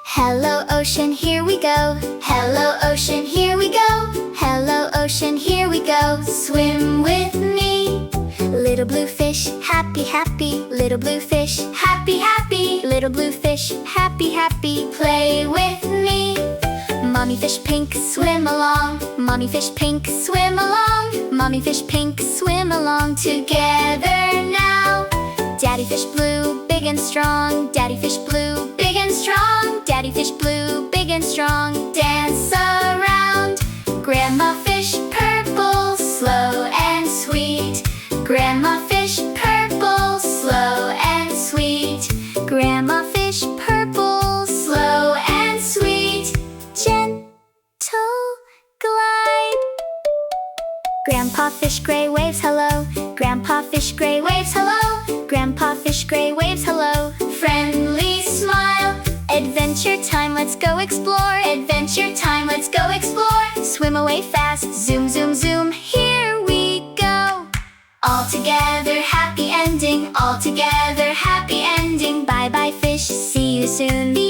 Hello ocean, here we go. Hello ocean, here we go. Hello ocean, here we go. Swim with me. Little blue fish, happy, happy. Little blue fish, happy, happy. Little blue fish, happy, happy. Play with me. Mommy fish pink, swim along. Mommy fish pink, swim along. Mommy fish pink, swim along. Together now. Daddy fish blue, big and strong. Daddy fish blue, big and strong. Daddy fish blue, big and strong. Dance around. Grandma fish purple, slow and sweet. Grandma fish purple, slow and sweet. Grandma fish purple, slow and sweet. Gentle glide. Grandpa fish gray waves hello. Grandpa fish gray waves hello. Grandpa fish gray waves hello. Friendly smile. Adventure time, let's go explore. Adventure time, let's go explore. Swim away fast, zoom, zoom, zoom. Here we go. All together, happy ending. All together, happy ending. Bye bye fish, see you soon.